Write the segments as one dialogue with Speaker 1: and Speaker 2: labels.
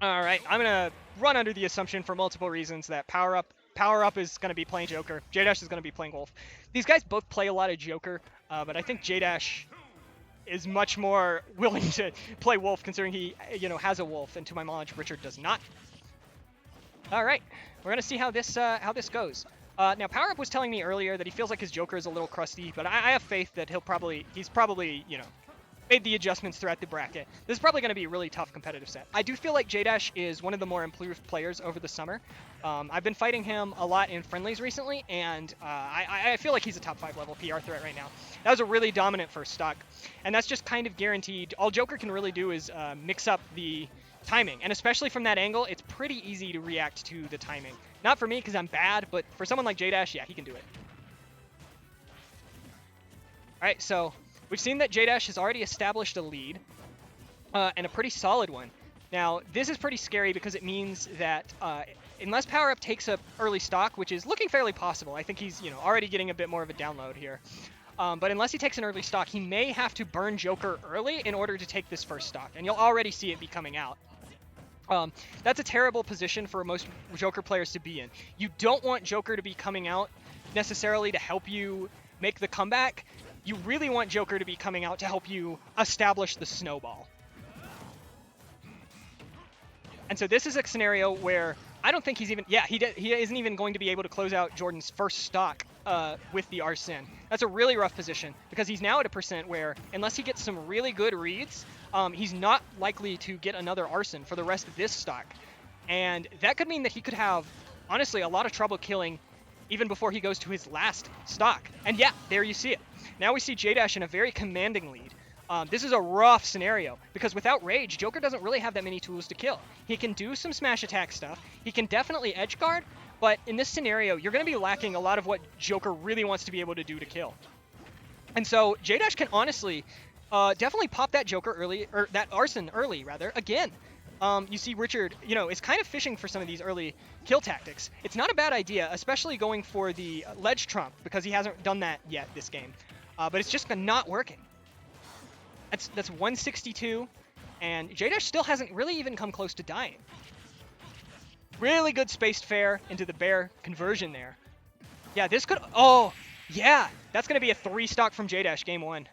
Speaker 1: All right, I'm gonna run under the assumption for multiple reasons that PowerUp is gonna be playing Joker, JdAsH is gonna be playing Wolf. These guys both play a lot of Joker, but I think JdAsH is much more willing to play Wolf, considering he has a Wolf, and to my knowledge, Richard does not. All right, we're gonna see how this goes. Now, PowerUp was telling me earlier that he feels like his Joker is a little crusty, but I have faith that he's probably made the adjustments throughout the bracket. This is probably going to be a really tough competitive set. I do feel like JdAsH is one of the more improved players over the summer. I've been fighting him a lot in friendlies recently, and I feel like he's a top 5 level PR threat right now. That was a really dominant first stock, and that's just kind of guaranteed. All Joker can really do is mix up the timing, and especially from that angle, it's pretty easy to react to the timing. Not for me because I'm bad, but for someone like JdAsH, yeah, he can do it. All right, so we've seen that JdAsH has already established a lead, and a pretty solid one. Now, this is pretty scary because it means that unless PowerUp takes up early stock, which is looking fairly possible, I think he's already getting a bit more of a download here. But unless he takes an early stock, he may have to burn Joker early in order to take this first stock, and you'll already see it be coming out. That's a terrible position for most Joker players to be in. You don't want Joker to be coming out necessarily to help you make the comeback. You really want Joker to be coming out to help you establish the snowball. And so this is a scenario where I don't think he's even, he isn't even going to be able to close out Jordan's first stock with the Arsene. That's a really rough position because he's now at a percent where unless he gets some really good reads, he's not likely to get another Arsene for the rest of this stock. And that could mean that he could have, honestly, a lot of trouble killing even before he goes to his last stock. And yeah, there you see it. Now we see JdAsH in a very commanding lead. This is a rough scenario because without Rage, Joker doesn't really have that many tools to kill. He can do some smash attack stuff. He can definitely edge guard, but in this scenario, you're going to be lacking a lot of what Joker really wants to be able to do to kill. And so JdAsH can honestly definitely pop that Joker early, or that Arsene early, rather, again. You see Richard, is kind of fishing for some of these early kill tactics. It's not a bad idea, especially going for the ledge trump, because he hasn't done that yet this game. But it's just not working. That's 162, and JdAsH still hasn't really even come close to dying. Really good spaced fair into the bear conversion there. Yeah, this could... Oh, yeah! That's going to be a 3 stock from JdAsH game 1.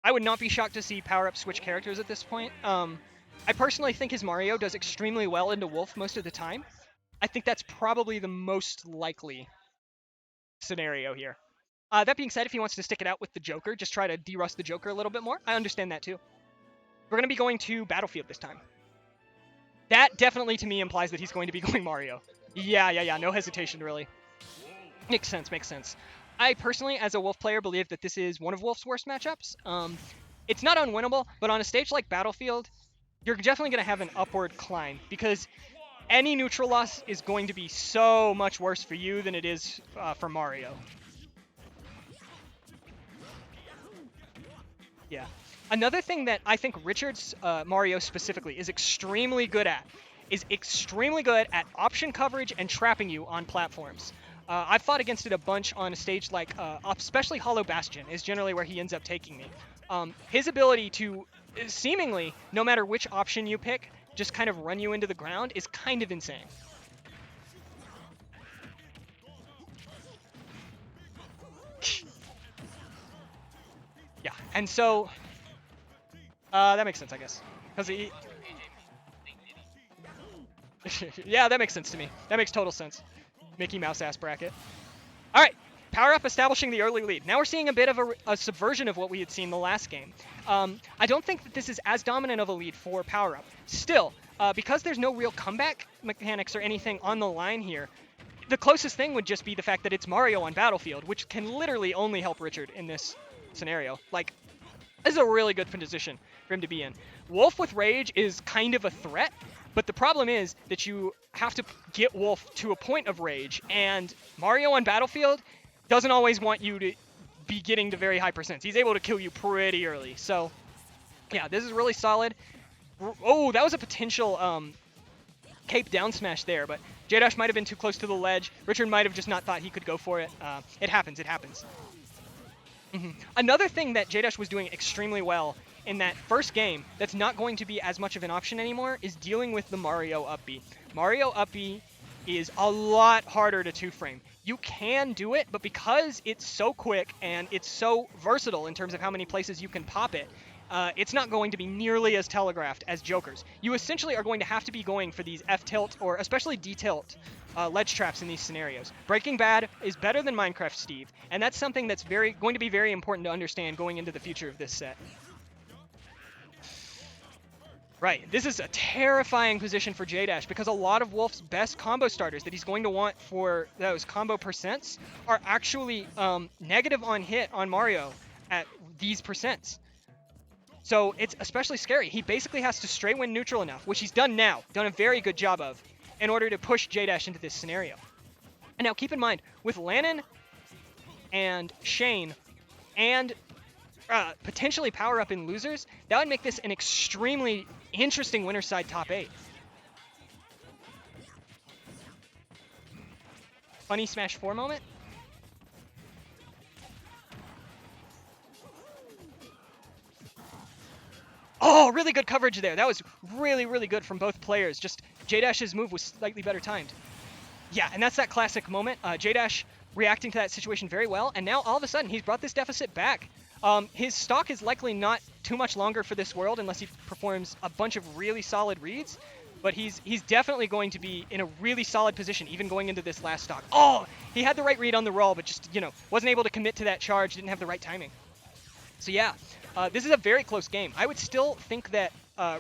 Speaker 1: I would not be shocked to see PowerUp switch characters at this point. I personally think his Mario does extremely well into Wolf most of the time. I think that's probably the most likely scenario here. That being said, if he wants to stick it out with the Joker, just try to de-rust the Joker a little bit more. I understand that too. We're going to be going to Battlefield this time. That definitely, to me, implies that he's going to be going Mario. Yeah, no hesitation, really. Makes sense. I personally, as a Wolf player, believe that this is one of Wolf's worst matchups. It's not unwinnable, but on a stage like Battlefield, you're definitely going to have an upward climb, because any neutral loss is going to be so much worse for you than it is for Mario. Yeah. Another thing that I think Richard's Mario specifically is extremely good at option coverage and trapping you on platforms. I've fought against it a bunch on a stage like, especially Hollow Bastion is generally where he ends up taking me. His ability to seemingly, no matter which option you pick, just kind of run you into the ground is kind of insane. Yeah, and so that makes sense, I guess, because he... Yeah, that makes sense to me. That makes total sense. Mickey Mouse ass bracket. All right, PowerUp establishing the early lead. Now we're seeing a bit of a subversion of what we had seen the last game. I don't think that this is as dominant of a lead for PowerUp. Still, because there's no real comeback mechanics or anything on the line here, the closest thing would just be the fact that it's Mario on Battlefield, which can literally only help Richard in this scenario. Like, this is a really good position for him to be in. Wolf with Rage is kind of a threat, but the problem is that you have to get Wolf to a point of Rage, and Mario on Battlefield doesn't always want you to be getting to very high percents. He's able to kill you pretty early. So, yeah, this is really solid. Oh, that was a potential cape down smash there, but JdAsH might have been too close to the ledge. Richard might have just not thought he could go for it. It happens. Another thing that JdAsH was doing extremely well in that first game that's not going to be as much of an option anymore is dealing with the Mario up B. Mario up B is a lot harder to two-frame. You can do it, but because it's so quick and it's so versatile in terms of how many places you can pop it, it's not going to be nearly as telegraphed as Joker's. You essentially are going to have to be going for these F-tilt or especially D-tilt ledge traps in these scenarios. Breaking Bad is better than Minecraft Steve, and that's something that's going to be very important to understand going into the future of this set. Right, this is a terrifying position for JdAsH because a lot of Wolf's best combo starters that he's going to want for those combo percents are actually negative on hit on Mario at these percents. So it's especially scary. He basically has to straight win neutral enough, which he's done now, done a very good job of, in order to push JdAsH into this scenario. And now keep in mind, with Lannon and Shane and potentially PowerUp in losers, that would make this an extremely interesting winner's side top 8. Funny Smash 4 moment. Oh, really good coverage there. That was really, really good from both players. Just JdAsH's move was slightly better timed. Yeah, and that's that classic moment. JdAsH reacting to that situation very well, and now all of a sudden he's brought this deficit back. His stock is likely not too much longer for this world unless he performs a bunch of really solid reads, but he's definitely going to be in a really solid position even going into this last stock. Oh, he had the right read on the roll, but just, wasn't able to commit to that charge, didn't have the right timing. So yeah, this is a very close game. I would still think that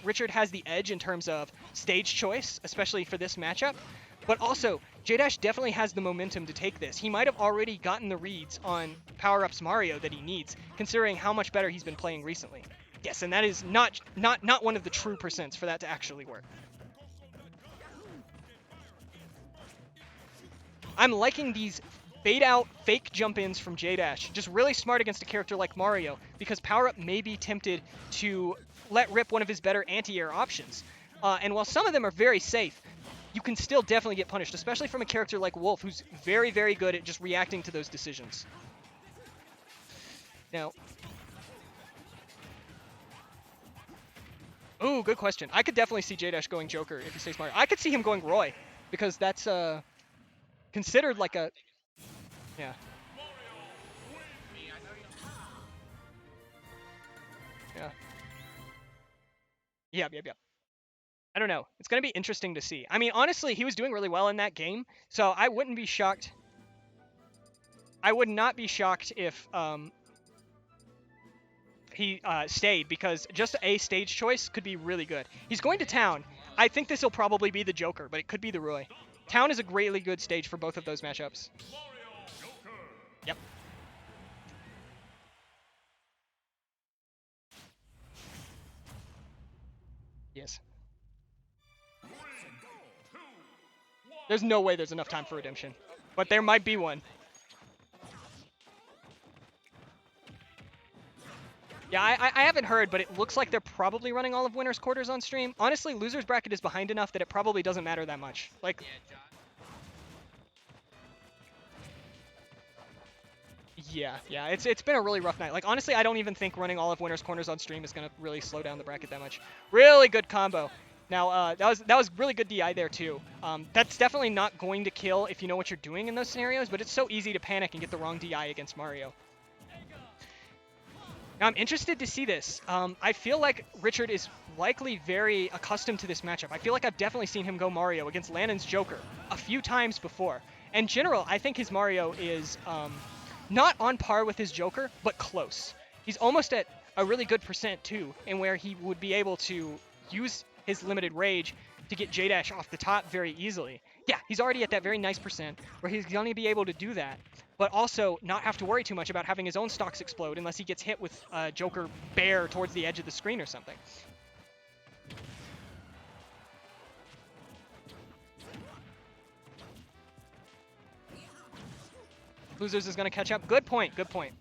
Speaker 1: Richard has the edge in terms of stage choice, especially for this matchup. But also, JdAsH definitely has the momentum to take this. He might have already gotten the reads on PowerUp's Mario that he needs, considering how much better he's been playing recently. Yes, and that is not one of the true percents for that to actually work. I'm liking these bait-out fake jump-ins from JdAsH, just really smart against a character like Mario, because PowerUp may be tempted to let rip one of his better anti-air options. And while some of them are very safe, you can still definitely get punished, especially from a character like Wolf, who's very, very good at just reacting to those decisions. Now, ooh, good question. I could definitely see JdAsH going Joker if he stays Mario. I could see him going Roy, because that's considered like a... Yeah. Yeah. Yep. I don't know. It's going to be interesting to see. I mean, honestly, he was doing really well in that game, so I wouldn't be shocked. I would not be shocked if he stayed, because just a stage choice could be really good. He's going to Town. I think this will probably be the Joker, but it could be the Roy. Town is a greatly good stage for both of those matchups. Yep. Yes. There's no way there's enough time for redemption, but there might be one. Yeah, I haven't heard, but it looks like they're probably running all of Winner's Quarters on stream. Honestly, Loser's Bracket is behind enough that it probably doesn't matter that much. Like, yeah, it's been a really rough night. Like, honestly, I don't even think running all of Winner's Corners on stream is gonna really slow down the bracket that much. Really good combo. Now, that was really good DI there too. That's definitely not going to kill if you know what you're doing in those scenarios, but it's so easy to panic and get the wrong DI against Mario. Now, I'm interested to see this. I feel like Richard is likely very accustomed to this matchup. I feel like I've definitely seen him go Mario against Lannon's Joker a few times before. In general, I think his Mario is not on par with his Joker, but close. He's almost at a really good percent too, and where he would be able to use his limited rage to get JdAsH off the top very easily. Yeah, he's already at that very nice percent where he's going to be able to do that, but also not have to worry too much about having his own stocks explode unless he gets hit with Joker Bear towards the edge of the screen or something. Losers is going to catch up. Good point, good point.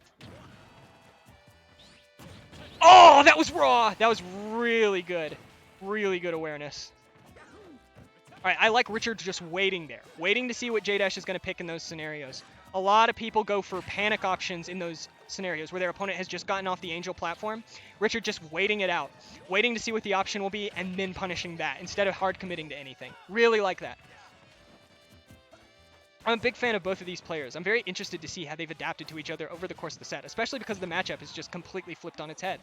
Speaker 1: Oh, that was raw! That was really good. Really good awareness. All right, I like Richard just waiting there. Waiting to see what JdAsH is going to pick in those scenarios. A lot of people go for panic options in those scenarios where their opponent has just gotten off the Angel platform. Richard just waiting it out, waiting to see what the option will be, and then punishing that instead of hard committing to anything. Really like that. I'm a big fan of both of these players. I'm very interested to see how they've adapted to each other over the course of the set, especially because the matchup is just completely flipped on its head.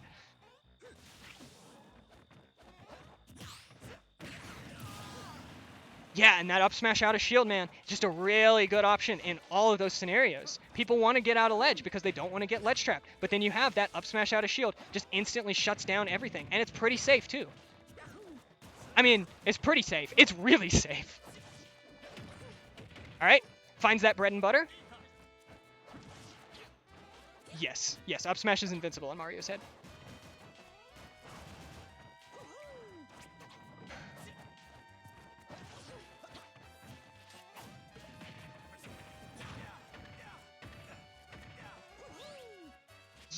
Speaker 1: Yeah, and that up smash out of shield, man, just a really good option in all of those scenarios. People want to get out of ledge because they don't want to get ledge trapped, but then you have that up smash out of shield, just instantly shuts down everything, and it's pretty safe too. I mean, it's pretty safe. It's really safe. All right, finds that bread and butter. Yes, up smash is invincible on Mario's head.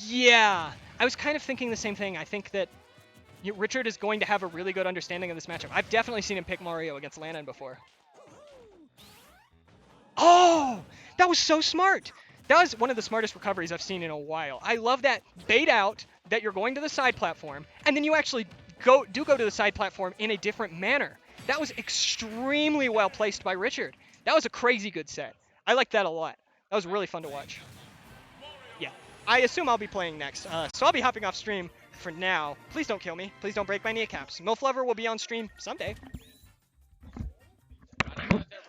Speaker 1: Yeah, I was kind of thinking the same thing. I think that Richard is going to have a really good understanding of this matchup. I've definitely seen him pick Mario against Lannan before. Oh, that was so smart. That was one of the smartest recoveries I've seen in a while. I love that bait out that you're going to the side platform, and then you actually go to the side platform in a different manner. That was extremely well placed by Richard. That was a crazy good set. I like that a lot. That was really fun to watch. Yeah, I assume I'll be playing next, so I'll be hopping off stream for now. Please don't kill me. Please don't break my kneecaps. MILF Lover will be on stream someday.